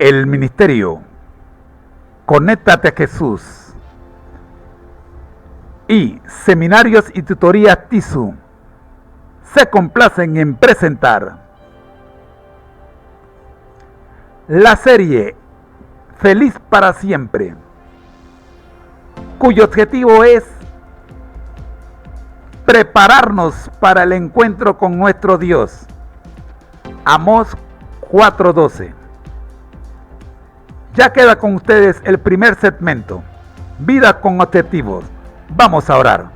El ministerio Conéctate a Jesús y Seminarios y Tutorías TISU se complacen en presentar la serie Feliz para Siempre, cuyo objetivo es prepararnos para el encuentro con nuestro Dios. Amós 4:12. Ya queda con ustedes el primer segmento, Vida con Objetivos. Vamos a orar.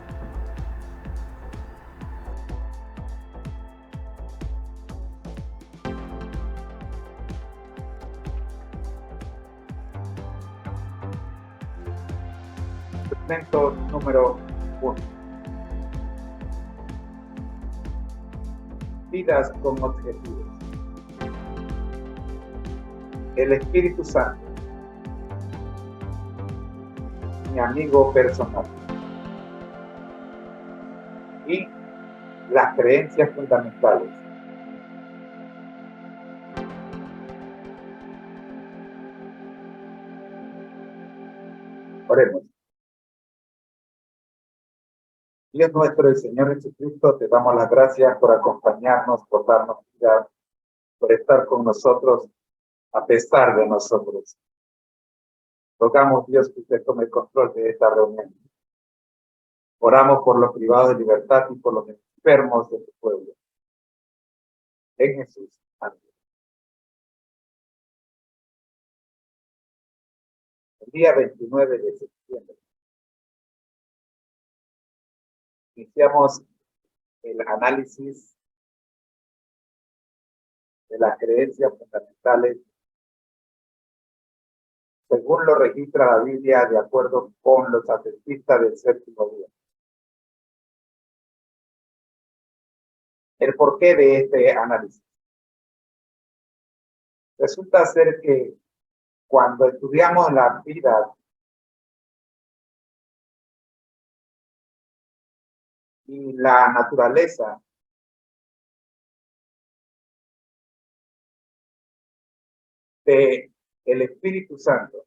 Segmento número 1. Vidas con objetivos. El Espíritu Santo, mi amigo personal, y las creencias fundamentales. Oremos. Dios nuestro y Señor Jesucristo, te damos las gracias por acompañarnos, por darnos vida, por estar con nosotros a pesar de nosotros. Rogamos, Dios, que usted tome el control de esta reunión. Oramos por los privados de libertad y por los enfermos de tu pueblo. En Jesús. Amén. El día 29 de septiembre iniciamos el análisis de las creencias fundamentales según lo registra la Biblia de acuerdo con los adventistas del séptimo día. El porqué de este análisis. Resulta ser que cuando estudiamos la vida y la naturaleza de el Espíritu Santo,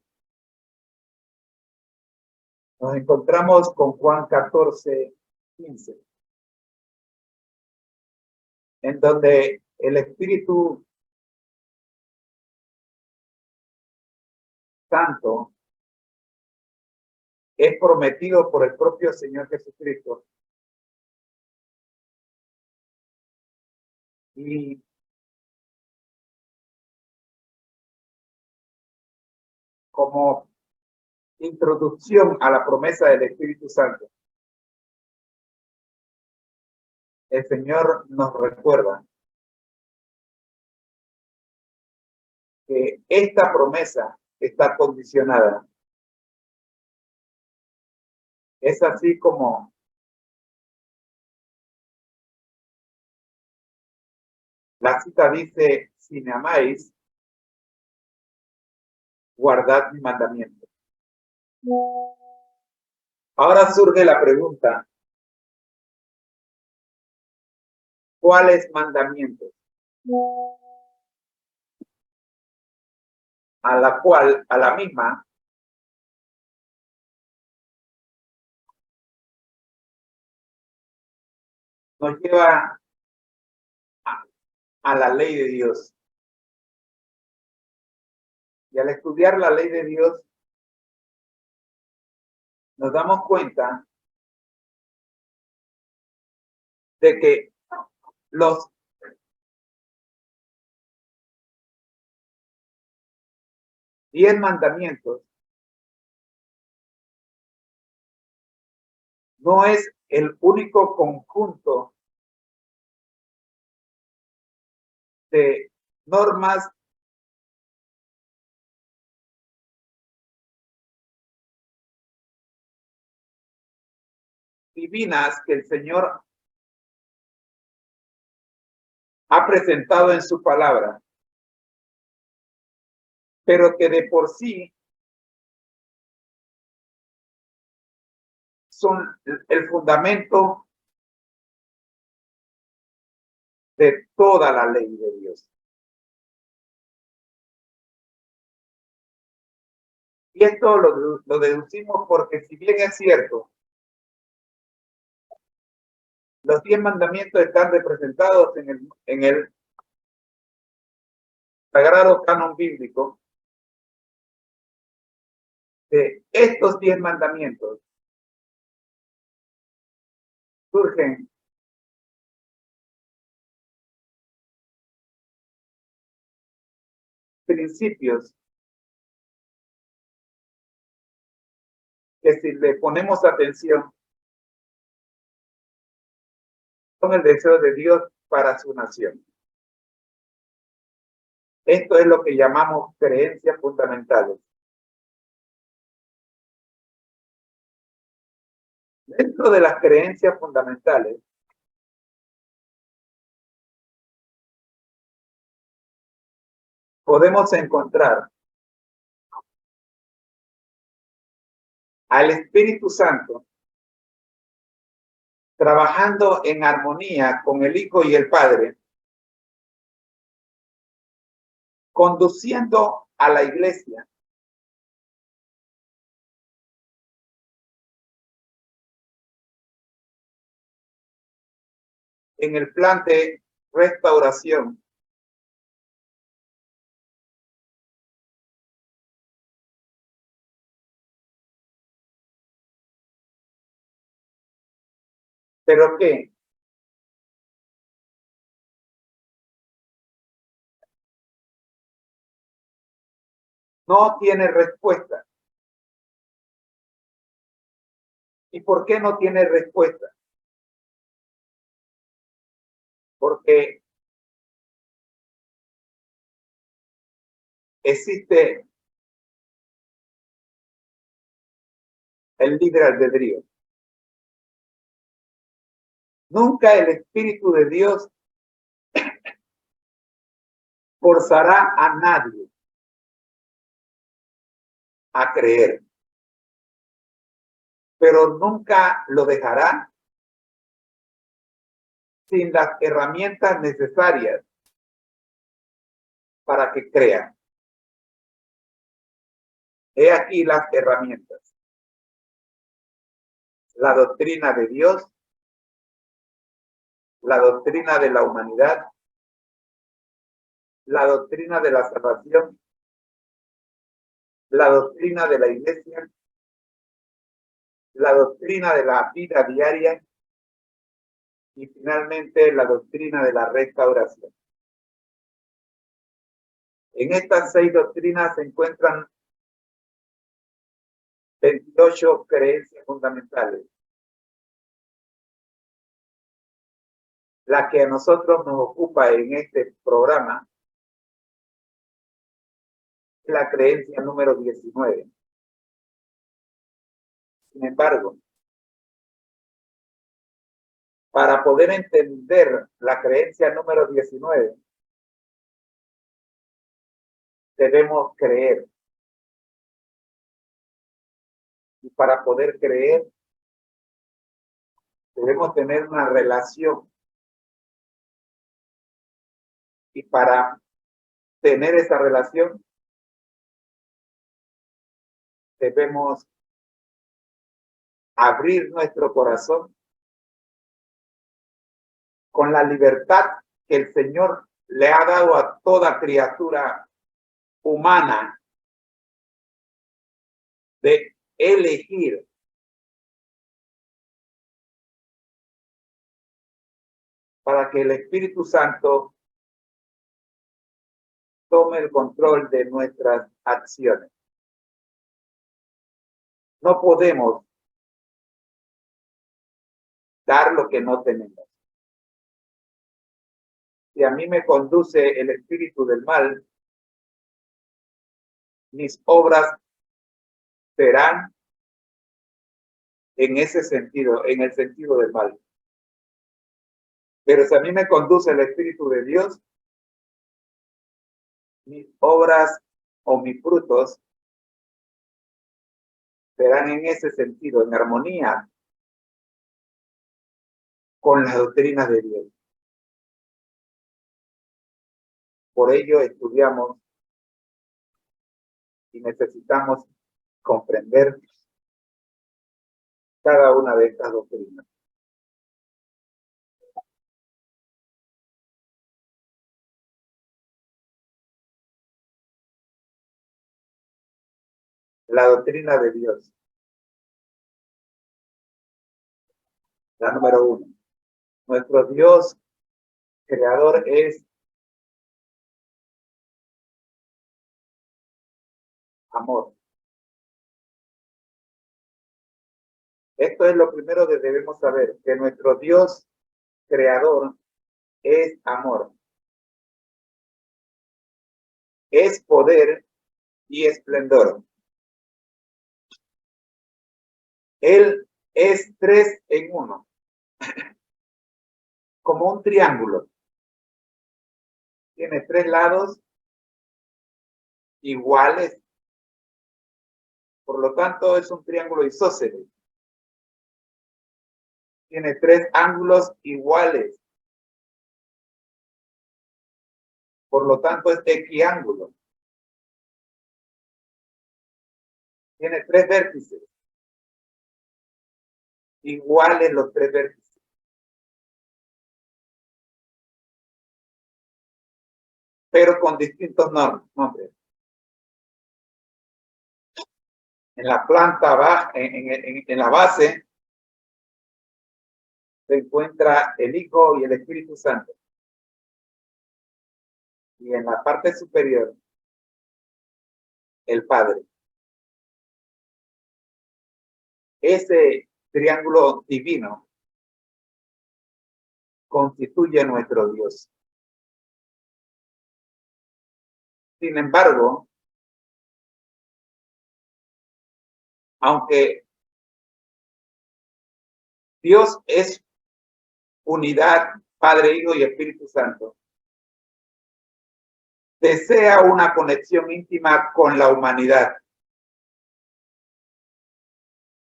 nos encontramos con Juan 14:15, en donde el Espíritu Santo es prometido por el propio Señor Jesucristo y como introducción a la promesa del Espíritu Santo, el Señor nos recuerda que esta promesa está condicionada. Es así como la cita dice: si me amáis, guardad mi mandamiento. Ahora surge la pregunta: ¿cuáles mandamientos? A la misma, nos lleva a la ley de Dios. Y al estudiar la ley de Dios, nos damos cuenta de que los 10 mandamientos no es el único conjunto de normas divinas que el Señor ha presentado en su palabra, pero que de por sí son el fundamento de toda la ley de Dios. Y esto lo deducimos porque si bien es cierto, los 10 mandamientos están representados en el sagrado canon bíblico, de estos 10 mandamientos surgen principios que si le ponemos atención son el deseo de Dios para su nación. Esto es lo que llamamos creencias fundamentales. Dentro de las creencias fundamentales, podemos encontrar al Espíritu Santo trabajando en armonía con el Hijo y el Padre, conduciendo a la iglesia en el plan de restauración pero que no tiene respuesta. ¿Y por qué no tiene respuesta? Porque existe el libre albedrío. Nunca el Espíritu de Dios forzará a nadie a creer, pero nunca lo dejará sin las herramientas necesarias para que crean. He aquí las herramientas. La doctrina de Dios, la doctrina de la humanidad, la doctrina de la salvación, la doctrina de la iglesia, la doctrina de la vida diaria y finalmente la doctrina de la restauración. En estas 6 doctrinas se encuentran 28 creencias fundamentales. La que a nosotros nos ocupa en este programa es la creencia número 19. Sin embargo, para poder entender la creencia número 19, debemos creer. Y para poder creer, debemos tener una relación. Y para tener esa relación, debemos abrir nuestro corazón con la libertad que el Señor le ha dado a toda criatura humana de elegir para que el Espíritu Santo tome el control de nuestras acciones. No podemos dar lo que no tenemos. Si a mí me conduce el espíritu del mal, mis obras serán en ese sentido, en el sentido del mal. Pero si a mí me conduce el Espíritu de Dios, mis obras o mis frutos serán en ese sentido, en armonía con las doctrinas de Dios. Por ello estudiamos y necesitamos comprender cada una de estas doctrinas. La doctrina de Dios. La número 1. Nuestro Dios creador es amor. Esto es lo primero que debemos saber, que nuestro Dios creador es amor. Es poder y esplendor. Él es 3 en 1. Como un triángulo. Tiene 3 lados iguales. Por lo tanto, es un triángulo isósceles. Tiene 3 ángulos iguales. Por lo tanto, es equiángulo. Tiene 3 vértices. Iguales los 3 vértices. Pero con distintos nombres. En la planta baja, en la base, se encuentra el Hijo y el Espíritu Santo. Y en la parte superior, el Padre. Ese triángulo divino constituye nuestro Dios. Sin embargo, aunque Dios es unidad, Padre, Hijo y Espíritu Santo, desea una conexión íntima con la humanidad.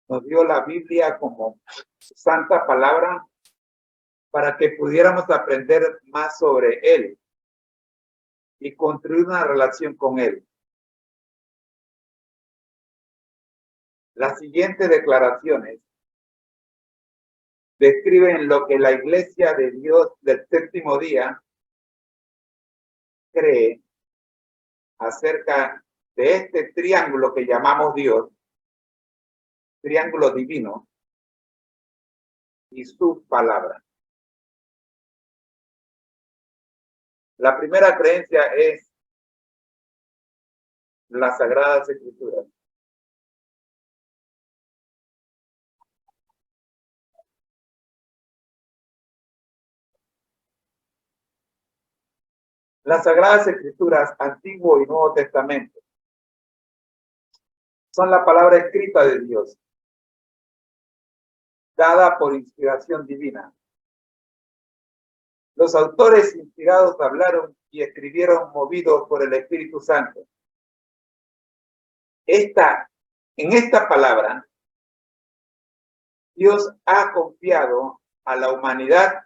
Nos dio la Biblia como santa palabra para que pudiéramos aprender más sobre Él y construir una relación con Él. Las siguientes declaraciones describen lo que la Iglesia de Dios del séptimo día cree acerca de este triángulo que llamamos Dios, triángulo divino, y su palabra. La primera creencia es las Sagradas Escrituras. Las Sagradas Escrituras, Antiguo y Nuevo Testamento, son la palabra escrita de Dios, dada por inspiración divina. Los autores inspirados hablaron y escribieron movidos por el Espíritu Santo. En esta palabra, Dios ha confiado a la humanidad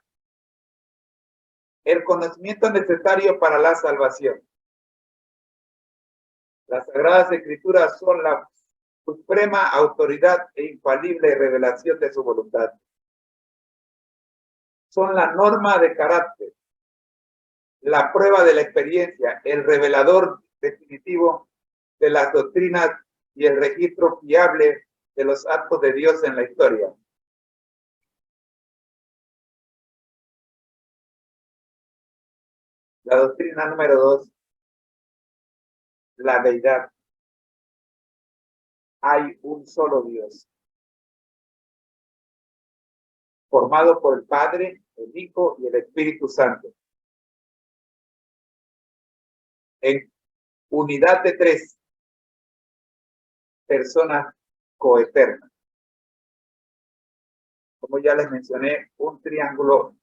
el conocimiento necesario para la salvación. Las Sagradas Escrituras son la suprema autoridad e infalible revelación de su voluntad. Son la norma de carácter, la prueba de la experiencia, el revelador definitivo de las doctrinas y el registro fiable de los actos de Dios en la historia. La doctrina número 2, la deidad. Hay un solo Dios, formado por el Padre, el Hijo y el Espíritu Santo, en unidad de 3 personas coeternas. Como ya les mencioné, un triángulo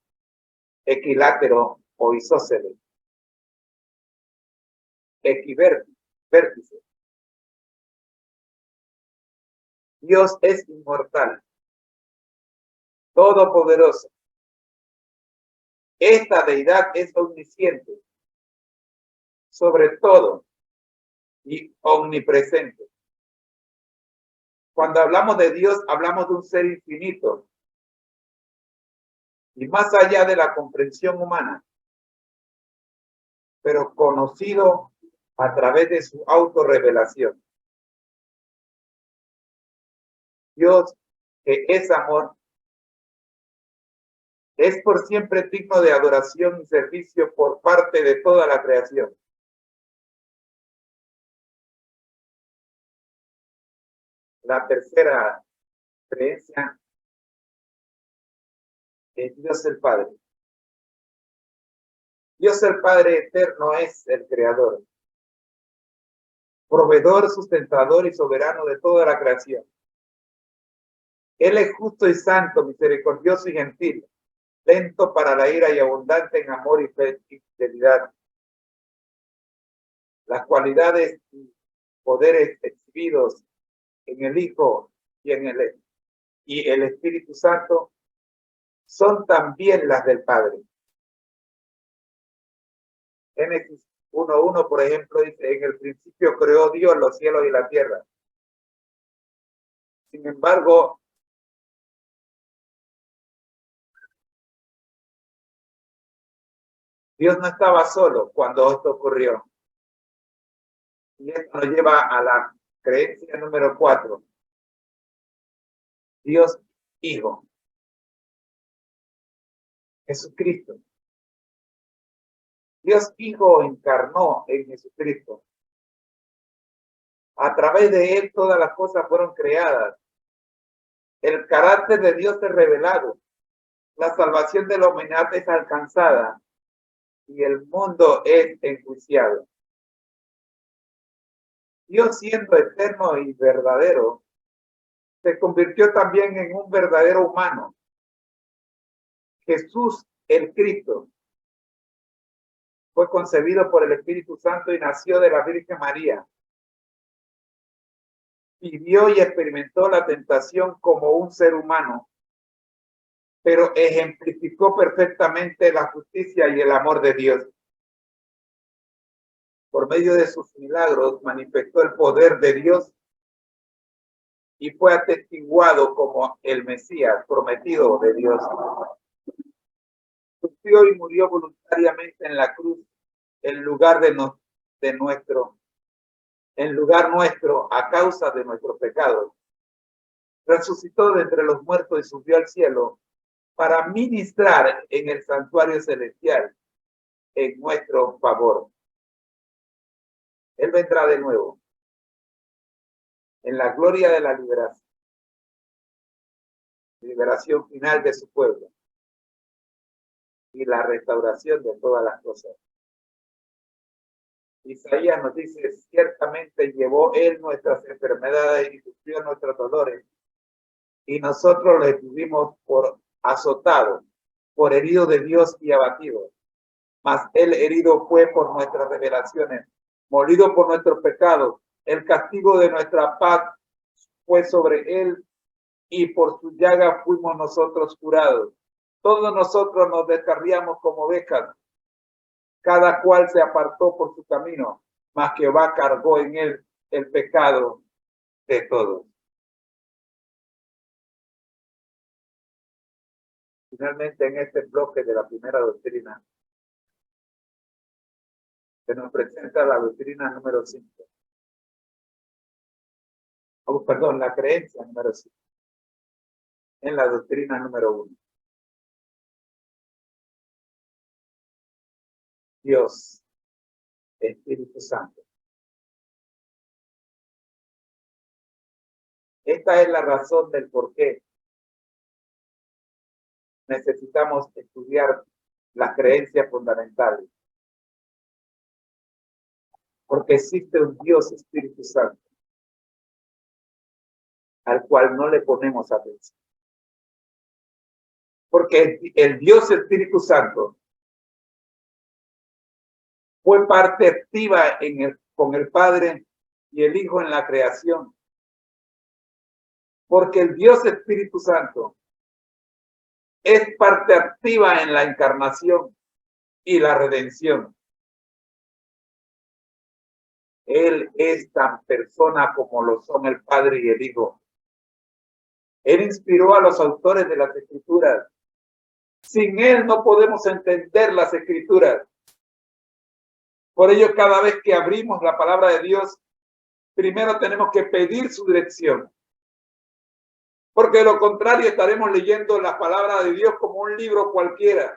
equilátero o isósceles, equivértice. Dios es inmortal, todopoderoso. Esta deidad es omnisciente, sobre todo y omnipresente. Cuando hablamos de Dios, hablamos de un ser infinito y más allá de la comprensión humana, pero conocido a través de su autorrevelación. Dios, que es amor, es por siempre digno de adoración y servicio por parte de toda la creación. La tercera creencia es Dios el Padre. Dios el Padre eterno es el creador, proveedor, sustentador y soberano de toda la creación. Él es justo y santo, misericordioso y gentil, lento para la ira y abundante en amor y fidelidad. Las cualidades y poderes exhibidos en el Hijo y en el Espíritu Santo son también las del Padre. Génesis 1:1, por ejemplo, dice, en el principio creó Dios los cielos y la tierra. Sin embargo, Dios no estaba solo cuando esto ocurrió. Y esto nos lleva a la creencia número 4. Dios Hijo. Jesucristo. Dios Hijo encarnó en Jesucristo. A través de él todas las cosas fueron creadas. El carácter de Dios es revelado. La salvación de la humanidad es alcanzada y el mundo es enjuiciado. Dios, siendo eterno y verdadero, se convirtió también en un verdadero humano. Jesús, el Cristo, fue concebido por el Espíritu Santo y nació de la Virgen María. Vivió y experimentó la tentación como un ser humano, pero ejemplificó perfectamente la justicia y el amor de Dios. Por medio de sus milagros manifestó el poder de Dios y fue atestiguado como el Mesías prometido de Dios. Sufrió y murió voluntariamente en la cruz en lugar nuestro a causa de nuestros pecados. Resucitó de entre los muertos y subió al cielo para ministrar en el santuario celestial en nuestro favor. Él vendrá de nuevo en la gloria de la liberación final de su pueblo y la restauración de todas las cosas. Isaías nos dice, ciertamente llevó él nuestras enfermedades y sufrió nuestros dolores, y nosotros le tuvimos por azotado, por herido de Dios y abatido. Mas él herido fue por nuestras rebelaciones, molido por nuestros pecados. El castigo de nuestra paz fue sobre él, y por su llaga fuimos nosotros curados. Todos nosotros nos descarriamos como ovejas, cada cual se apartó por su camino, mas Jehová cargó en él el pecado de todos. Finalmente, en este bloque de la primera doctrina, se nos presenta la doctrina número 5. Perdón, la creencia número 5. En la doctrina número 1. Dios, Espíritu Santo. Esta es la razón del por qué necesitamos estudiar las creencias fundamentales. Porque existe un Dios Espíritu Santo al cual no le ponemos atención. Porque el Dios Espíritu Santo fue parte activa con el Padre y el Hijo en la creación. Porque el Dios Espíritu Santo es parte activa en la encarnación y la redención. Él es tan persona como lo son el Padre y el Hijo, Él inspiró a los autores de las Escrituras. Sin Él no podemos entender las Escrituras. Por ello, cada vez que abrimos la palabra de Dios, primero tenemos que pedir su dirección. Porque de lo contrario estaremos leyendo la palabra de Dios como un libro cualquiera.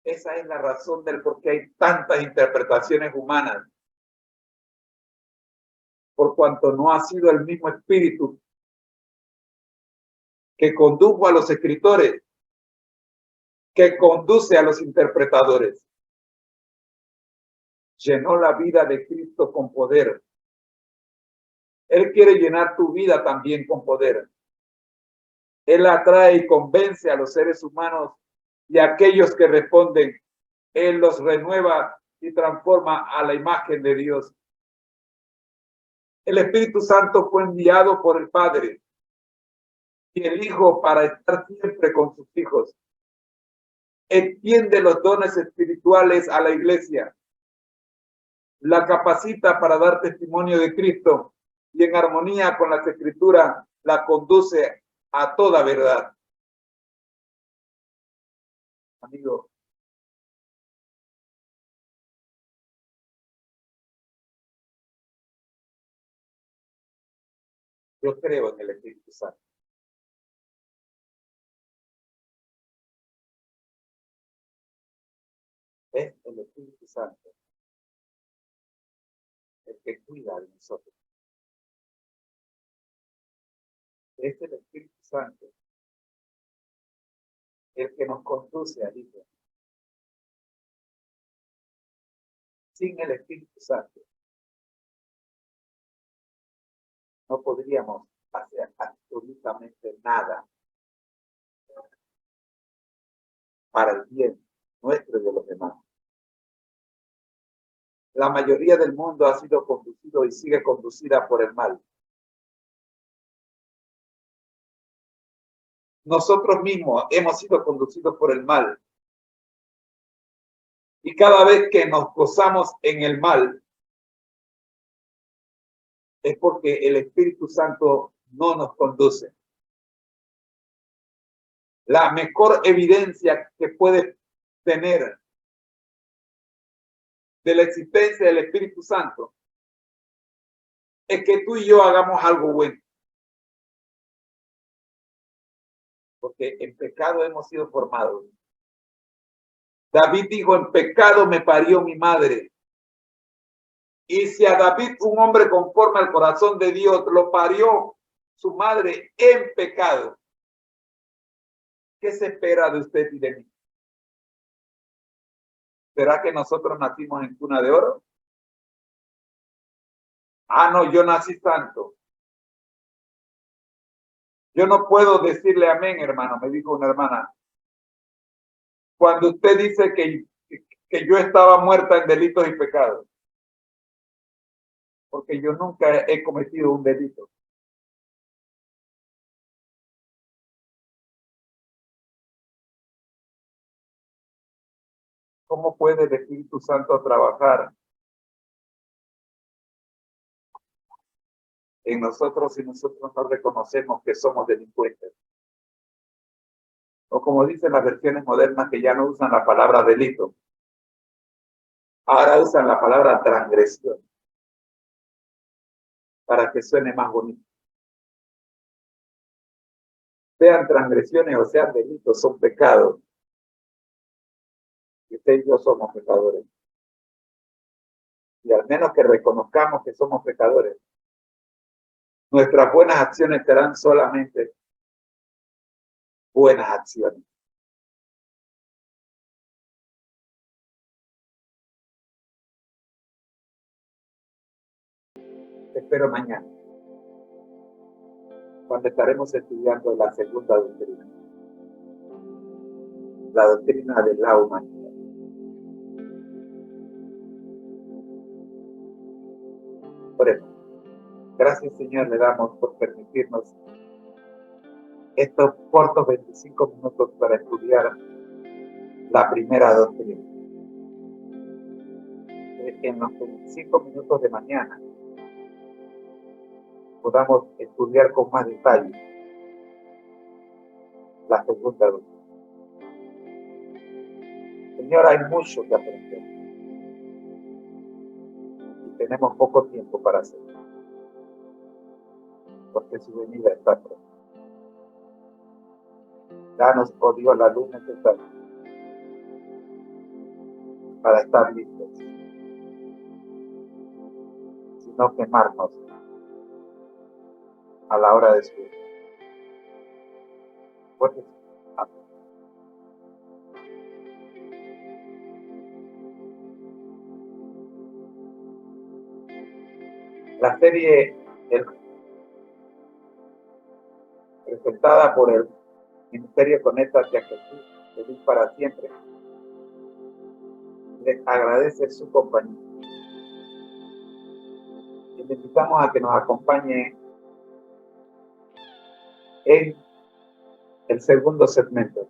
Esa es la razón del por qué hay tantas interpretaciones humanas. Por cuanto no ha sido el mismo espíritu que condujo a los escritores, que conduce a los interpretadores. Llenó la vida de Cristo con poder. Él quiere llenar tu vida también con poder. Él atrae y convence a los seres humanos y a aquellos que responden. Él los renueva y transforma a la imagen de Dios. El Espíritu Santo fue enviado por el Padre y el Hijo para estar siempre con sus hijos. Extiende los dones espirituales a la iglesia. La capacita para dar testimonio de Cristo y en armonía con las Escrituras la conduce a toda verdad. Amigo, yo creo en el Espíritu Santo. Es el Espíritu Santo el que cuida de nosotros. Es el Espíritu Santo el que nos conduce al Hijo. Sin el Espíritu Santo no podríamos hacer absolutamente nada para el bien nuestro y de los demás. La mayoría del mundo ha sido conducido y sigue conducida por el mal. Nosotros mismos hemos sido conducidos por el mal. Y cada vez que nos gozamos en el mal, es porque el Espíritu Santo no nos conduce. La mejor evidencia que puedes tener de la existencia del Espíritu Santo es que tú y yo hagamos algo bueno. Porque en pecado hemos sido formados. David dijo, en pecado me parió mi madre. Y si a David, un hombre conforme al corazón de Dios, lo parió su madre en pecado, ¿qué se espera de usted y de mí? ¿Será que nosotros nacimos en cuna de oro? Ah, no, yo nací santo. Yo no puedo decirle amén, hermano, me dijo una hermana. Cuando usted dice que yo estaba muerta en delitos y pecados. Porque yo nunca he cometido un delito. ¿Cómo puede el Espíritu Santo trabajar en nosotros si nosotros no reconocemos que somos delincuentes? O como dicen las versiones modernas que ya no usan la palabra delito, ahora usan la palabra transgresión para que suene más bonito. Sean transgresiones o sean delitos, son pecados. Y usted y yo somos pecadores. Y al menos que reconozcamos que somos pecadores, nuestras buenas acciones serán solamente buenas acciones. Te espero mañana, cuando estaremos estudiando la segunda doctrina, la doctrina de la humanidad. Oremos. Gracias, Señor, le damos por permitirnos estos cortos 25 minutos para estudiar la primera doctrina. En los 25 minutos de mañana podamos estudiar con más detalle la segunda dosis. Señor, hay mucho que aprender y tenemos poco tiempo para hacerlo, porque su venida está pronto. Danos, oh Dios, la luz necesaria para estar listos, sino quemarnos a la hora de su venida. Amén. La serie presentada por el Ministerio Conéctate a Jesús, feliz para siempre, les agradece su compañía. Y le invitamos a que nos acompañe en el segundo segmento.